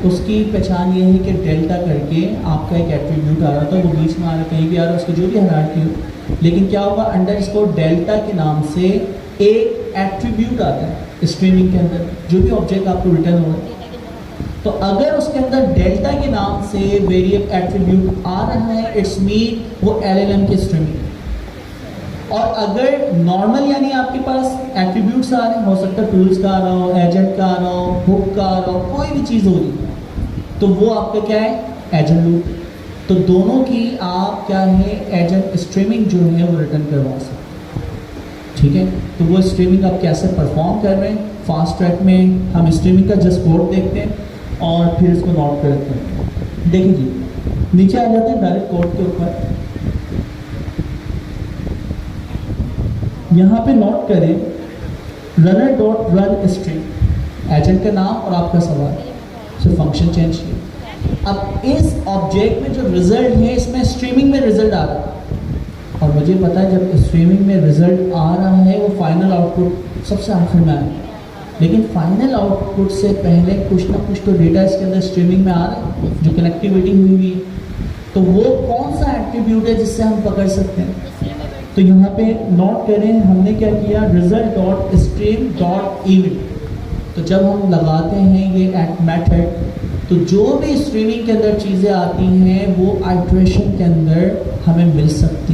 उसकी पहचान ये है कि डेल्टा करके आपका एक एट्रीब्यूट आ रहा था, वो बीच में आ रहा, कहीं भी आ रहा है, उसकी जो भी हायरार्की हो। लेकिन क्या होगा, अंडरस्कोर डेल्टा के नाम से एक एट्रीब्यूट आता है स्ट्रीमिंग के अंदर, जो भी ऑब्जेक्ट आपको रिटर्न हो रहा है। तो अगर उसके अंदर डेल्टा के नाम से वेरिएबल एट्रीब्यूट आ रहा है, इट्स मीन वो LLM की स्ट्रीमिंग। और अगर नॉर्मल यानी आपके पास एट्रीब्यूट्स आ रहे हैं, हो सकता है टूल्स का आ रहा हो, एजेंट का आ रहा हो, बुक का आ रहा हो, कोई भी चीज़ हो रही है, तो वो आपका क्या है, एजेंट लूप। तो दोनों की आप क्या है एजेंट स्ट्रीमिंग जो है वो रिटर्न करवा सकते हैं। ठीक है, तो वो स्ट्रीमिंग आप कैसे परफॉर्म कर रहे हैं, फास्ट ट्रैक में हम स्ट्रीमिंग का जस्ट कोड देखते हैं और फिर इसको नोट करते हैं। देखिए जी, नीचे आ जाते हैं डायरेक्ट कोड के ऊपर, यहाँ पे नोट करें runner dot run string, agent का नाम और आपका सवाल, सिर्फ फंक्शन चेंज किया। अब इस ऑब्जेक्ट में जो रिजल्ट है इसमें स्ट्रीमिंग में रिजल्ट आ रहा है और मुझे पता है जब स्ट्रीमिंग में रिजल्ट आ रहा है वो फाइनल आउटपुट सबसे आखिर में आए, लेकिन फाइनल आउटपुट से पहले कुछ ना कुछ तो डेटा इसके अंदर स्ट्रीमिंग में आ रहा है जो कनेक्टिविटी हुई हुई, तो वो कौन सा एट्रीब्यूट है जिससे हम पकड़ सकते हैं। तो यहाँ पे नोट करें हमने क्या किया, result dot stream dot event. तो जब हम लगाते हैं ये एट मेथड तो जो भी स्ट्रीमिंग के अंदर चीज़ें आती हैं वो आइट्रेशन के अंदर हमें मिल सकती,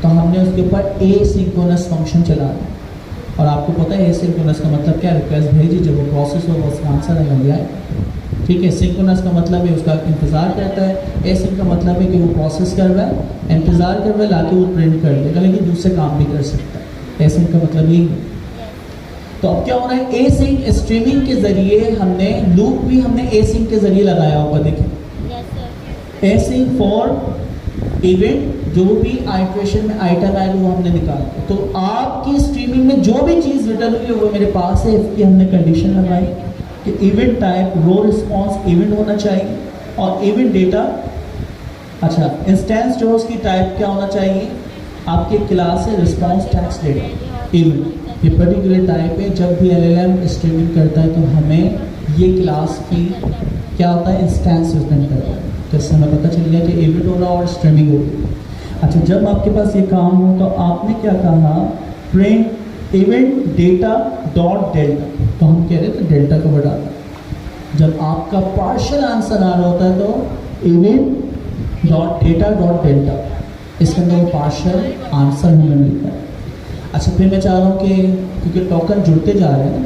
तो हमने उसके ऊपर एसिंक्रोनस फंक्शन चला दिया। और आपको पता है एसिंक्रोनस का मतलब क्या, रिक्वेस्ट भेजी जब वो प्रोसेस होगा उसका आंसर हमें मिल जाए। ठीक है, सिंक्रोनस का मतलब है उसका इंतज़ार करता है, एसिंक का मतलब है कि वो प्रोसेस कर रहा है, इंतज़ार कर रहा है, लाके वो प्रिंट कर देगा, लेकिन दूसरे काम भी कर सकता है। एसिंक का मतलब यही है। तो अब क्या हो रहा है, एसिंक स्ट्रीमिंग के ज़रिए हमने लूप भी हमने एसिंक के ज़रिए लगाया होगा। देखिए एसिंक फॉर इवेंट, जो भी आइट्रेशन में आइटम आएगा वो हमने निकाला। तो आपकी स्ट्रीमिंग में जो भी चीज़ रिटर्न हुई है वो मेरे पास है, इसकी हमने कंडीशन लगाई कि इवेंट टाइप रो रिस्पॉन्स इवेंट होना चाहिए और इवेंट डेटा, अच्छा इंस्टेंस जो उसकी टाइप क्या होना चाहिए, आपके क्लास है रिस्पॉन्स टैक्स डेटा इवेंट, ये पर्टिकुलर टाइप है। जब भी एलएलएम स्ट्रीमिंग करता है तो हमें ये क्लास की क्या होता है इंस्टेंस रिटर्न करता है, तो इससे हमें पता चल गया कि इवेंट हो रहा और स्ट्रीमिंग होगी। अच्छा, जब आपके पास ये काम हो तो आपने क्या कहा, print event data dot delta, तो हम कह रहे थे डेल्टा को बढ़ाना। जब आपका पार्शियल आंसर आ रहा होता है तो event dot data dot delta, इसके अंदर वो पार्शियल आंसर हमें मिलता है। अच्छा, फिर मैं चाह रहा हूँ कि क्योंकि टोकन जुड़ते जा रहे हैं,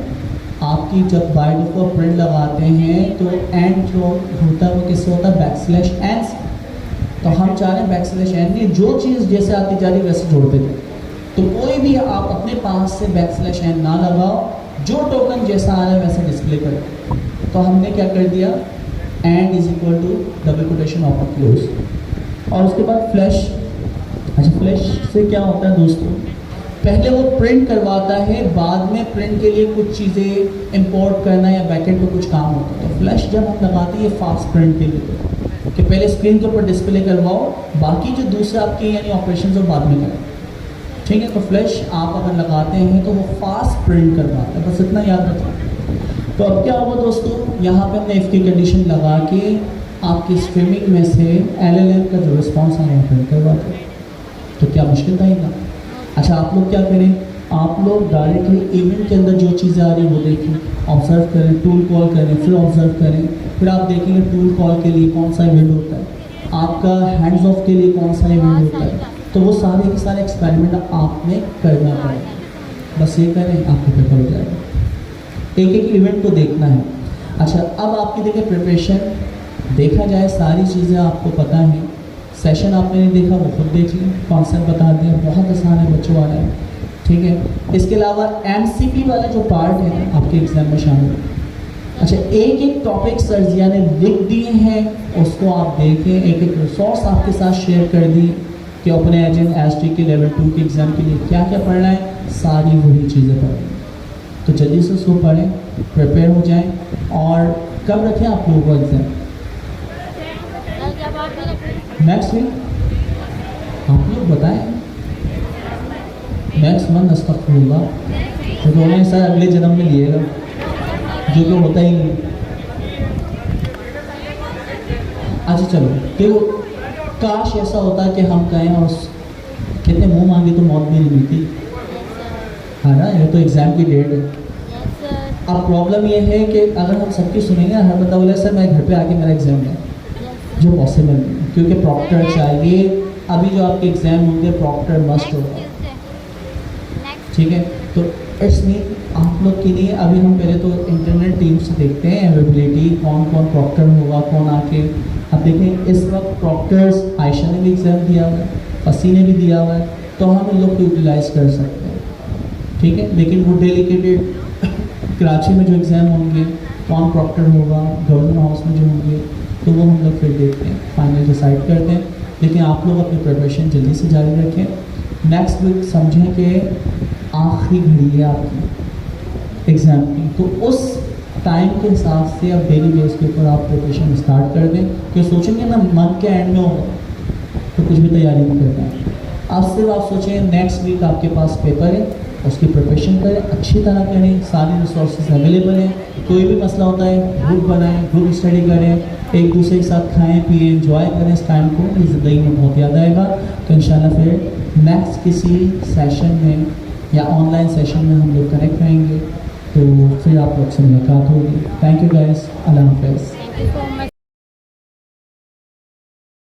आपकी जब बाय डिफॉल्ट प्रिंट लगाते हैं तो एंड जो होता है वो किससे होता है, बैकस्लैश एन से। तो हम चाह रहे हैं बैकस्लैश एन नहीं, जो चीज़ जैसे आती जा रही है वैसे जोड़ते जाए। तो कोई भी आप अपने पास से बैकस्लैश एन ना लगाओ, जो टोकन जैसा आ रहा है वैसे डिस्प्ले करो। तो हमने क्या कर दिया, and is equal to double quotation open close और उसके बाद फ्लैश। अच्छा, फ्लैश से क्या होता है दोस्तों, पहले वो प्रिंट करवाता है, बाद में प्रिंट के लिए कुछ चीज़ें इंपोर्ट करना या बैकएंड पे कुछ काम होता है। तो फ्लैश जब हम लगाते हैं फास्ट प्रिंट के लिए कि पहले स्क्रीन के ऊपर डिस्प्ले करवाओ, बाकी जो दूसरे आपके यानी ऑपरेशन वो बाद में करें। ठीक है, तो फ्लैश आप अगर लगाते हैं तो वो फास्ट प्रिंट करवाता है, बस इतना याद रखें। तो अब क्या होगा दोस्तों, यहाँ पे हमने इफ की कंडीशन लगा के आपकी स्ट्रीमिंग में से एलएलएम का जो रिस्पॉन्स आ रहा है प्रिंट करवाते हैं। तो क्या मुश्किल था इतना। अच्छा, आप लोग क्या करें, आप लोग डायरेक्टली इवेंट के अंदर जो चीज़ें आ रही है वो देखें, ऑब्जर्व करें, टूल कॉल करें, फिर ऑब्जर्व करें, फिर आप देखेंगे टूल कॉल के लिए कौन सा इवेंट होता है, आपका हैंड्स ऑफ के लिए कौन सा इवेंट होता है। तो वो सारे के सारे एक्सपेरिमेंट आपने करना पड़ेगा, बस ये करें आपको पेपर हो जाएगा। एक एक इवेंट को देखना है। अच्छा, अब आपकी देखिए प्रिपरेशन देखा जाए, सारी चीज़ें आपको पता है, सेशन आपने नहीं देखा वो खुद देख लें, कॉन्सेप्ट बता दिया, बहुत आसान है बच्चों वाला है। ठीक है, इसके अलावा एमसीपी वाला जो पार्ट है आपके एग्जाम में शामिल है। अच्छा, एक एक टॉपिक सर जिया ने लिख दिए हैं, उसको आप देखें, एक एक रिसोर्स आपके साथ शेयर कर दी कि अपने एजेंट एसटी के लेवल 2 के एग्ज़ाम के लिए क्या क्या पढ़ना है, सारी वही चीज़ें पढ़ें। तो जल्दी से उसको पढ़ें, प्रिपेयर हो जाएं। और कब रखें आप लोगों को एग्ज़ाम, नेक्स्ट वीक आप लोग बताएं, नेक्स्ट मंथ अस्तगफिरुल्लाह, तो बोलें सर अगले जन्म में लिएगा, जो कि होता ही नहीं। अच्छा चलो, कि काश ऐसा होता कि हम कहें और कितने मुंह मांगे तो मौत भी नहीं मिलती है ना, ये तो एग्ज़ाम की डेट है। अब प्रॉब्लम ये है कि अगर हम सबकी सुनेंगे, हर बंदा बोले सर मैं घर पे आके मेरा एग्ज़ाम है, जो पॉसिबल नहीं, क्योंकि प्रॉक्टर चाहिए। अभी जो आपके एग्ज़ाम होंगे प्रॉक्टर मस्ट होगा। ठीक है, तो इट्स मीन आप लोग के लिए अभी हम पहले तो इंटरनेट टीम से देखते हैं अवेलेबिलिटी, कौन कौन प्रॉक्टर होगा, कौन आके अब देखें इस वक्त प्रॉक्टर्स, आयशा ने भी एग्ज़ाम दिया हुआ है, फसी ने भी दिया हुआ है, तो हम इन लोग को यूटिलाइज़ कर सकते हैं, ठीक है। लेकिन वो डेलीकेटेड कराची में जो एग्ज़ाम होंगे, कौन प्रॉक्टर होगा, गवर्नमेंट हाउस में जो होंगे, तो वो हम लोग फिर देखते हैं, फाइनल डिसाइड करते हैं। लेकिन आप लोग अपनी प्रिपरेशन जल्दी से जारी रखें। नेक्स्ट वीक समझें कि आखिरी घड़ी है आपकी एग्ज़ाम की, तो उस टाइम के हिसाब से अब डेली बेस के ऊपर आप प्रिपरेशन स्टार्ट कर दें। कि सोचेंगे ना मंथ के एंड में होगा तो कुछ भी तैयारी नहीं करता। अब सिर्फ आप सोचें नेक्स्ट वीक आपके पास पेपर है, उसकी प्रिपरेशन करें, अच्छी तरह करें, सारी रिसोर्सेज अवेलेबल हैं। कोई भी मसला होता है ग्रुप बनाएं, ग्रुप स्टडी करें, एक दूसरे के साथ खाएं पिएं, एंजॉय करें इस टाइम को, ये ज़िंदगी में बहुत याद आएगा। तो इंशाल्लाह फिर नेक्स्ट किसी सेशन में या ऑनलाइन सेशन में हम लोग कनेक्ट रहेंगे, तो फिर आप लोग से मुलाकात होगी। थैंक यू गाइस, अल्लाह हाफ़िज़। Thank you so much.